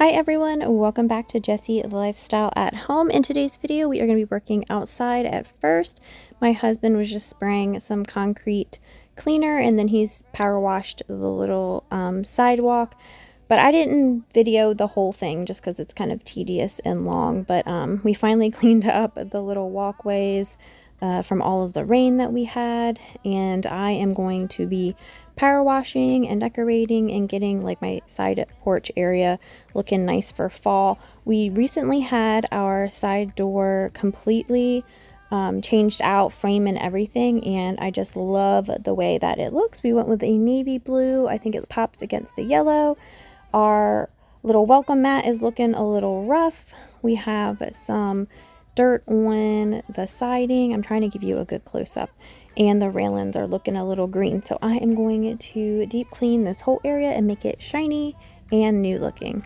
Hi everyone, welcome back to Jessie Lifestyle at Home. In today's video, we are going to be working outside at first. My husband was just spraying some concrete cleaner and then he's power washed the little sidewalk. But I didn't video the whole thing just because it's kind of tedious and long. But we finally cleaned up the little walkways from all of the rain that we had, and I am going to be power washing and decorating and getting like my side porch area looking nice for fall. We recently had our side door completely changed out, frame and everything, and I just love the way that it looks. We went with a navy blue. I think it pops against the yellow. Our little welcome mat is looking a little rough. We have some dirt on the siding. I'm trying to give you a good close-up, and the railings are looking a little green. So I am going to deep clean this whole area and make it shiny and new looking.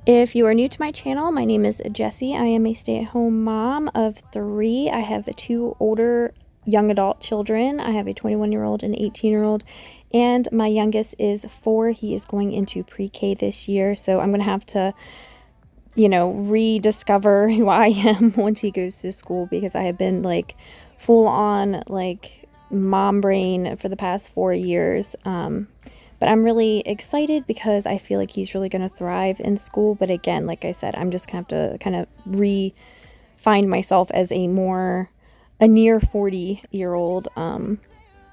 If you are new to my channel, my name is Jessie. I am a stay-at-home mom of 3. I have 2 older young adult children. I have a 21-year-old and 18-year-old, and my youngest is 4. He is going into pre-K this year, so I'm going to have to, you know, rediscover who I am once he goes to school, because I have been like full on like mom brain for the past 4 years. But I'm really excited because I feel like he's really going to thrive in school. But again, like I said, I'm just going to have to kind of re-find myself as a near 40-year-old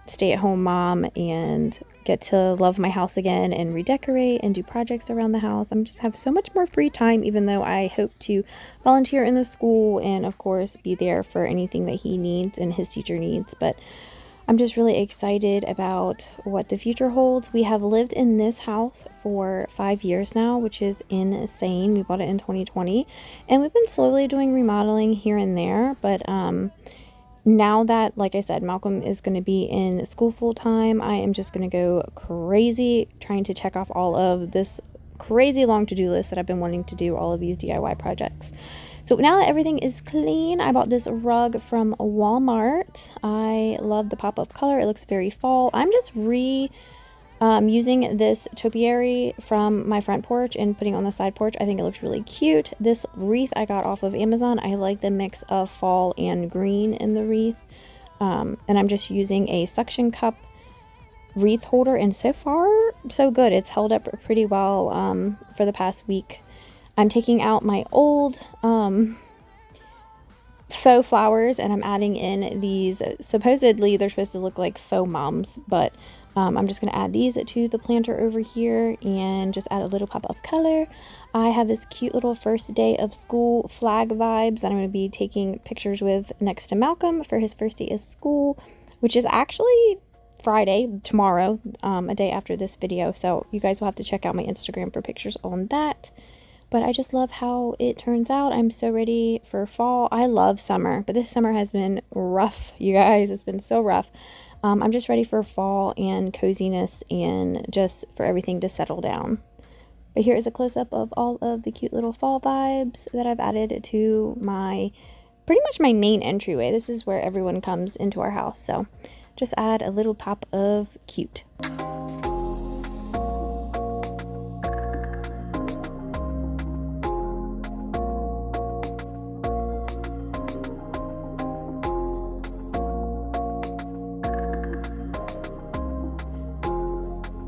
stay-at-home mom and get to love my house again and redecorate and do projects around the house. I'm just have so much more free time, even though I hope to volunteer in the school and of course be there for anything that he needs and his teacher needs. But I'm just really excited about what the future holds. We have lived in this house for 5 years now, which is insane. We bought it in 2020, and we've been slowly doing remodeling here and there. But now that, like I said, Malcolm is going to be in school full time, I am just going to go crazy trying to check off all of this crazy long to-do list that I've been wanting to do, all of these DIY projects. So now that everything is clean, I bought this rug from Walmart. I love the pop of color. It looks very fall. I'm just using this topiary from my front porch and putting on the side porch. I think it looks really cute. This wreath I got off of Amazon. I like the mix of fall and green in the wreath. And I'm just using a suction cup wreath holder, and so far so good. It's held up pretty well for the past week. I'm taking out my old faux flowers, and I'm adding in these. Supposedly they're supposed to look like faux mums, but I'm just going to add these to the planter over here and just add a little pop of color. I have this cute little first day of school flag vibes that I'm going to be taking pictures with next to Malcolm for his first day of school, which is actually Friday, tomorrow, a day after this video. So you guys will have to check out my Instagram for pictures on that. But I just love how it turns out. I'm so ready for fall. I love summer, but this summer has been rough, you guys. It's been so rough. I'm just ready for fall and coziness and just for everything to settle down. But here is a close-up of all of the cute little fall vibes that I've added to pretty much my main entryway. This is where everyone comes into our house. So just add a little pop of cute.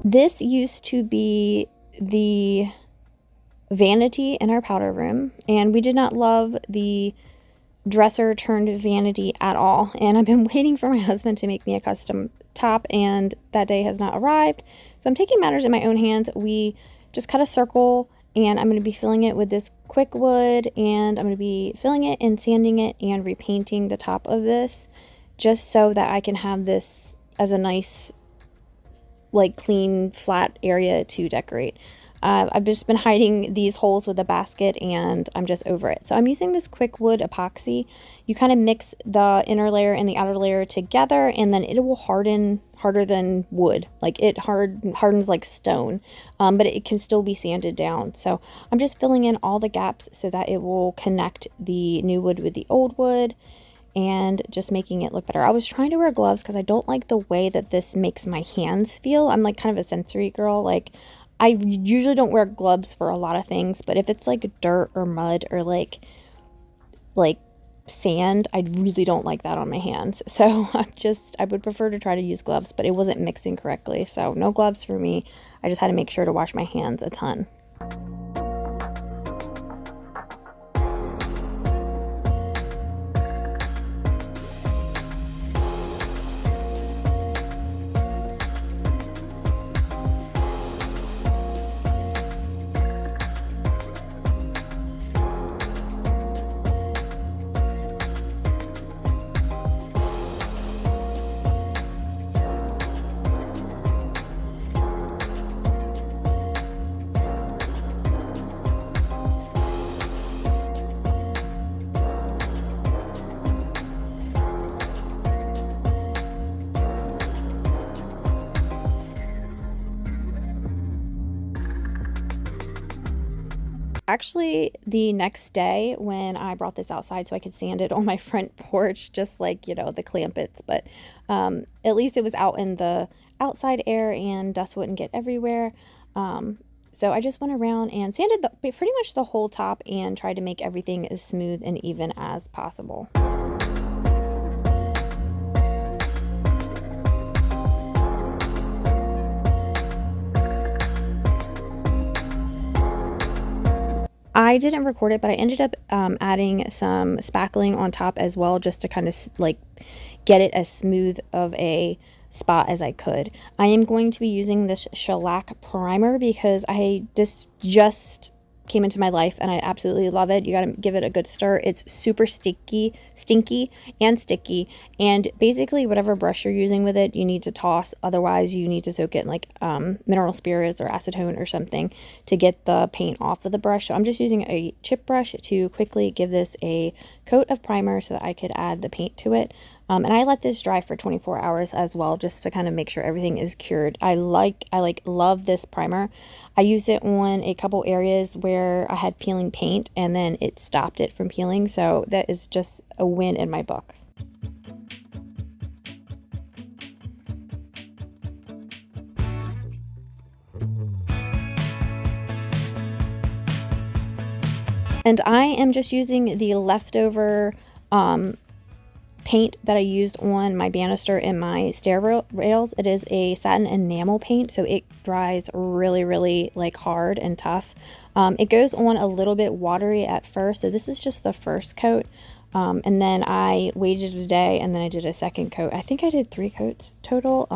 This used to be the vanity in our powder room, and we did not love the dresser turned vanity at all. And I've been waiting for my husband to make me a custom top, and that day has not arrived. So I'm taking matters in my own hands. We just cut a circle, and I'm going to be filling it with this quick wood, and I'm going to be filling it and sanding it and repainting the top of this, just so that I can have this as a nice, like, clean flat area to decorate. I've just been hiding these holes with a basket, and I'm just over it. So I'm using this quick wood epoxy. You kind of mix the inner layer and the outer layer together, and then it will harden harder than wood. Like it hardens like stone, but it can still be sanded down. So I'm just filling in all the gaps so that it will connect the new wood with the old wood, and just making it look better. I was trying to wear gloves because I don't like the way that this makes my hands feel. I'm like kind of a sensory girl. Like I usually don't wear gloves for a lot of things, but if it's like dirt or mud or like sand, I really don't like that on my hands. So I would prefer to try to use gloves, but it wasn't mixing correctly. So no gloves for me. I just had to make sure to wash my hands a ton. Actually, the next day when I brought this outside so I could sand it on my front porch, just like, you know, the clampets, but at least it was out in the outside air and dust wouldn't get everywhere. So I just went around and sanded pretty much the whole top and tried to make everything as smooth and even as possible. I didn't record it, but I ended up adding some spackling on top as well, just to kind of like get it as smooth of a spot as I could. I am going to be using this shellac primer because this just came into my life and I absolutely love it. You got to give it a good stir. It's super stinky and sticky, and basically whatever brush you're using with it you need to toss. Otherwise you need to soak it in like mineral spirits or acetone or something to get the paint off of the brush. So I'm just using a chip brush to quickly give this a coat of primer so that I could add the paint to it. And I let this dry for 24 hours as well, just to kind of make sure everything is cured. I love this primer. I used it on a couple areas where I had peeling paint and then it stopped it from peeling. So that is just a win in my book. And I am just using the leftover paint that I used on my banister and my stair rails. It is a satin enamel paint, so it dries really like hard and tough. It goes on a little bit watery at first, so this is just the first coat, and then I waited a day and then I did a second coat. I think I did 3 coats total,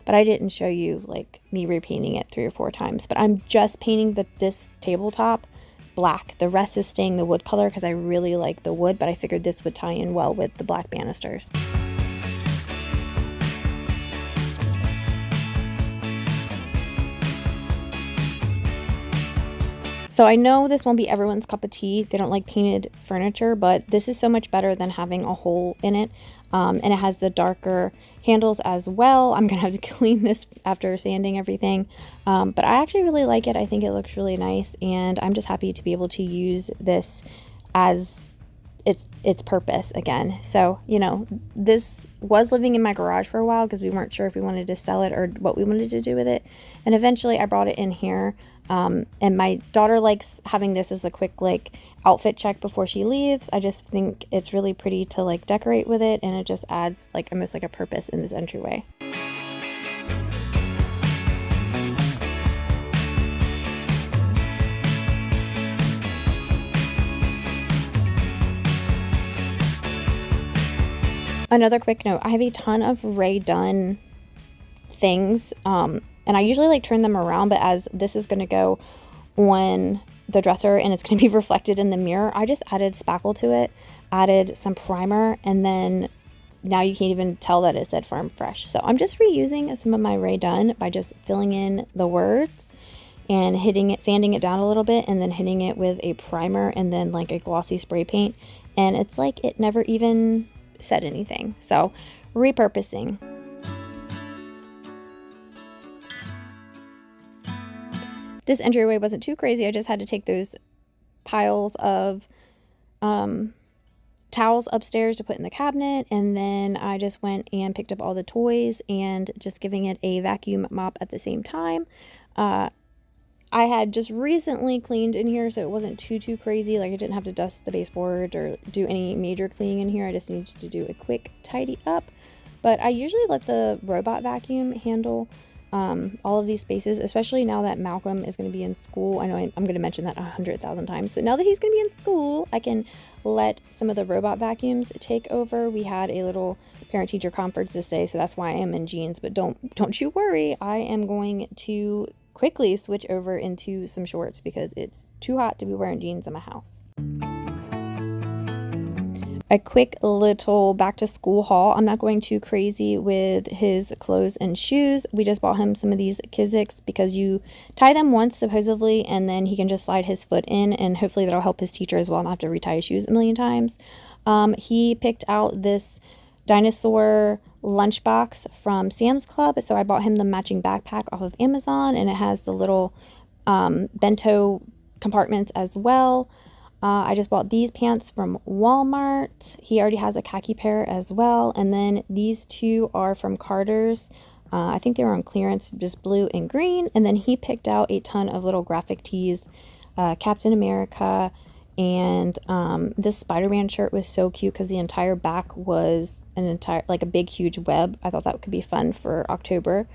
but I didn't show you like me repainting it 3 or 4 times. But I'm just painting this tabletop black. The rest is staying the wood color because I really like the wood, but I figured this would tie in well with the black banisters. So I know this won't be everyone's cup of tea. They don't like painted furniture, but this is so much better than having a hole in it. And it has the darker handles as well. I'm gonna have to clean this after sanding everything, but I actually really like it. I think it looks really nice, and I'm just happy to be able to use this as its purpose again. So, you know, this was living in my garage for a while because we weren't sure if we wanted to sell it or what we wanted to do with it, and eventually I brought it in here. And my daughter likes having this as a quick like outfit check before she leaves. I just think it's really pretty to like decorate with it, and it just adds like almost like a purpose in this entryway. Another quick note, I have a ton of Rae Dunn things, and I usually like turn them around, but as this is going to go on the dresser and it's going to be reflected in the mirror, I just added spackle to it, added some primer, and then now you can't even tell that it said Farm Fresh. So I'm just reusing some of my Rae Dunn by just filling in the words and sanding it down a little bit, and then hitting it with a primer and then like a glossy spray paint, and it's like it never even said anything. So repurposing. This entryway wasn't too crazy. I just had to take those piles of towels upstairs to put in the cabinet, and then I just went and picked up all the toys and just giving it a vacuum mop at the same time. I had just recently cleaned in here, so it wasn't too crazy. Like, I didn't have to dust the baseboard or do any major cleaning in here. I just needed to do a quick tidy up. But I usually let the robot vacuum handle all of these spaces, especially now that Malcolm is going to be in school. I know I'm going to mention that 100,000 times, but now that he's going to be in school, I can let some of the robot vacuums take over. We had a little parent-teacher conference this day, so that's why I am in jeans, but don't you worry. I am going to quickly switch over into some shorts because it's too hot to be wearing jeans in my house. A quick little back to school haul. I'm not going too crazy with his clothes and shoes. We just bought him some of these Kizik's because you tie them once supposedly, and then he can just slide his foot in, and hopefully that'll help his teacher as well, not have to retie his shoes a million times. He picked out this dinosaur lunchbox from Sam's Club, so I bought him the matching backpack off of Amazon, and it has the little bento compartments as well. I just bought these pants from Walmart. He already has a khaki pair as well. And then these two are from Carter's. I think they were on clearance, just blue and green. And then he picked out a ton of little graphic tees, Captain America. And this Spider-Man shirt was so cute because the entire back was like a big, huge web. I thought that could be fun for October.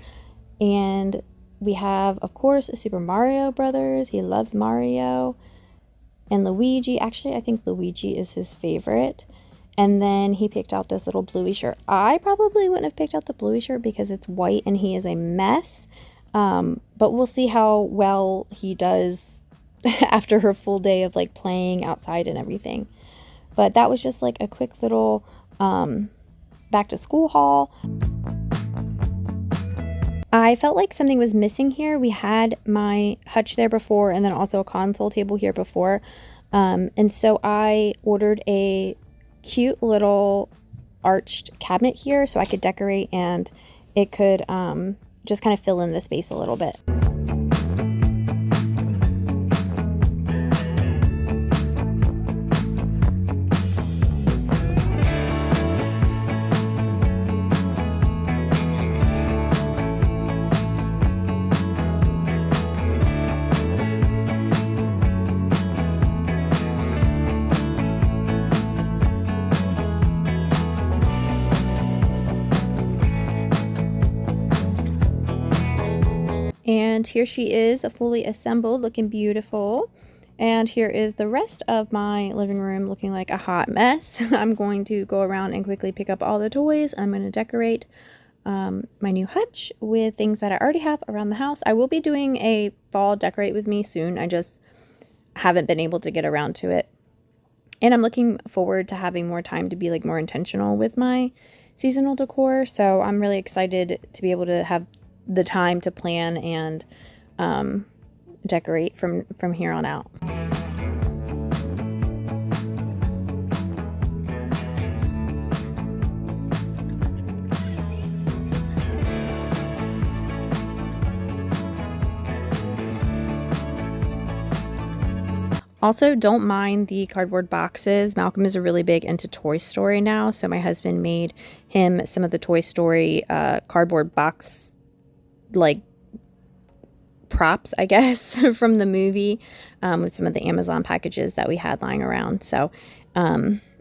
And we have, of course, Super Mario Brothers. He loves Mario. And Luigi, actually, I think Luigi is his favorite. And then he picked out this little bluey shirt. I probably wouldn't have picked out the bluey shirt because it's white and he is a mess. But we'll see how well he does after her full day of like playing outside and everything. But that was just like a quick little back to school haul. I felt like something was missing here. We had my hutch there before, and then also a console table here before. And so I ordered a cute little arched cabinet here so I could decorate, and it could just kind of fill in the space a little bit. And here she is, fully assembled, looking beautiful. And here is the rest of my living room looking like a hot mess. I'm going to go around and quickly pick up all the toys. I'm going to decorate my new hutch with things that I already have around the house. I will be doing a fall decorate with me soon. I just haven't been able to get around to it. And I'm looking forward to having more time to be like more intentional with my seasonal decor. So I'm really excited to be able to have the time to plan and decorate from here on out. Also, don't mind the cardboard boxes. Malcolm is really big into Toy Story now, so my husband made him some of the Toy Story cardboard box like props, I guess, from the movie with some of the Amazon packages that we had lying around. So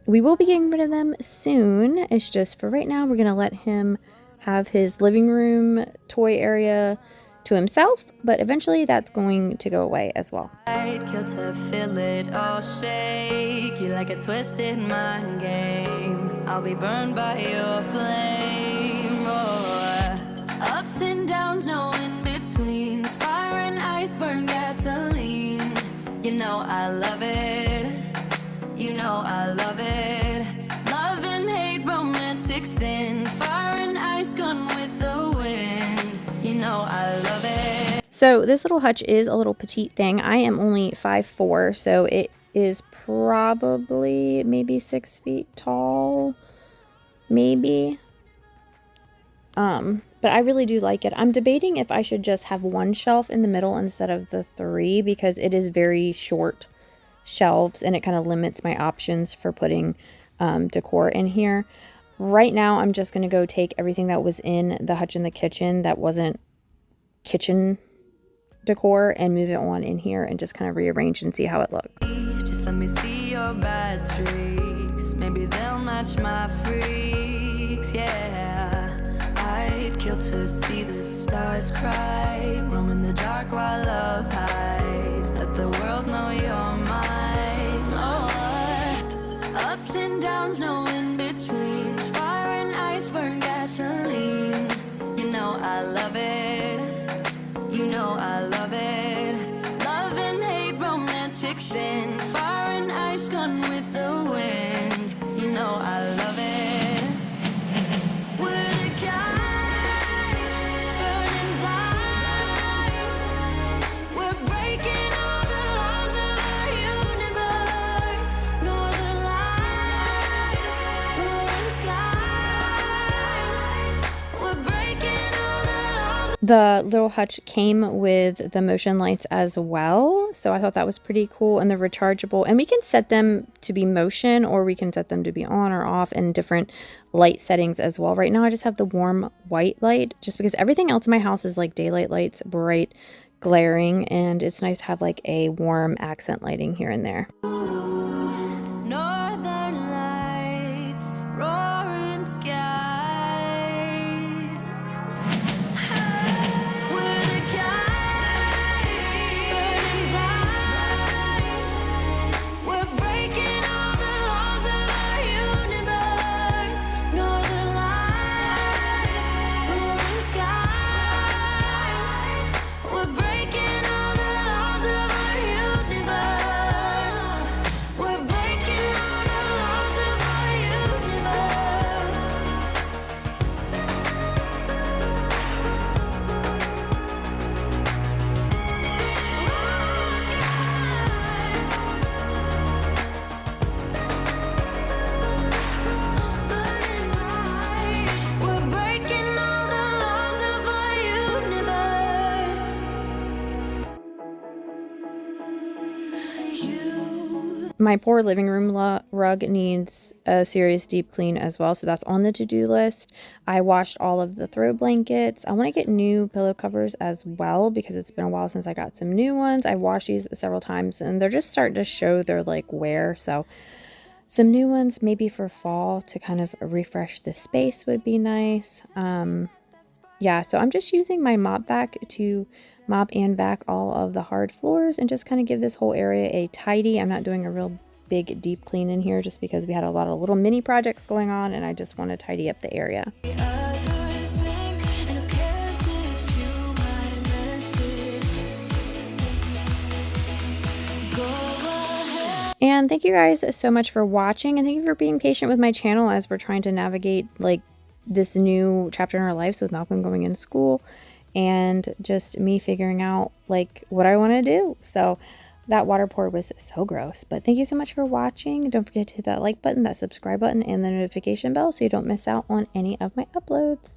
we will be getting rid of them soon. It's just for right now, we're going to let him have his living room toy area to himself, but eventually that's going to go away as well. I'd kill to feel it all shake you like a twisted mind game. I'll be burned by your flame. Ups and downs, no in-betweens. Fire and ice, burn gasoline. You know I love it. You know I love it. Love and hate, romantic sin. Fire and ice, gone with the wind. You know I love it. So So this little hutch is a little petite thing. I am only 5'4", so it is probably maybe 6 feet tall, maybe. But I really do like it. I'm debating if I should just have one shelf in the middle instead of the 3, because it is very short shelves and it kind of limits my options for putting decor in here. Right now, I'm just going to go take everything that was in the hutch in the kitchen that wasn't kitchen decor and move it on in here and just kind of rearrange and see how it looks. Just let me see your bad streaks. Maybe they'll match my freaks, yeah. I'd kill to see the stars cry. Roam in the dark while love hide. Let the world know you're mine. Oh, ups and downs, no in-betweens. Fire and ice, burn gasoline. You know I love it. You know I love it. Love and hate, romantic sin. Fire and ice, gone with the wind. You know I love it. We're the kind, burning bright. We're breaking all the laws of our universe. Northern lights, northern skies. We're breaking all the laws. The little hutch came with the motion lights as well, so I thought that was pretty cool. And they're rechargeable, and we can set them to be motion or we can set them to be on or off in different light settings as well. Right now I just have the warm white light just because everything else in my house is like daylight lights, bright, glaring, and it's nice to have like a warm accent lighting here and there. Northern lights, roaring skies. We're the kind, burning bright. We're breaking all the laws of our universe. Northern lights, roaring skies. We're breaking all the laws of our universe. We're breaking all the laws of our universe. Burning bright. We're breaking all the laws of our universe. My poor living room rug needs a serious deep clean as well, so that's on the to-do list. I washed all of the throw blankets. I want to get new pillow covers as well because it's been a while since I got some new ones. I washed these several times and they're just starting to show their like wear, so some new ones maybe for fall to kind of refresh the space would be nice. Yeah, so I'm just using my mop vac to mop and vac all of the hard floors and just kind of give this whole area a tidy. I'm not doing a real big deep clean in here just because we had a lot of little mini projects going on and I just want to tidy up the area. Others think, and who cares if you might miss it? Go ahead. And thank you guys so much for watching, and thank you for being patient with my channel as we're trying to navigate like this new chapter in our lives with Malcolm going into school and just me figuring out like what I want to do. So that water pour was so gross, but thank you so much for watching. Don't forget to hit that like button, that subscribe button, and the notification bell so you don't miss out on any of my uploads.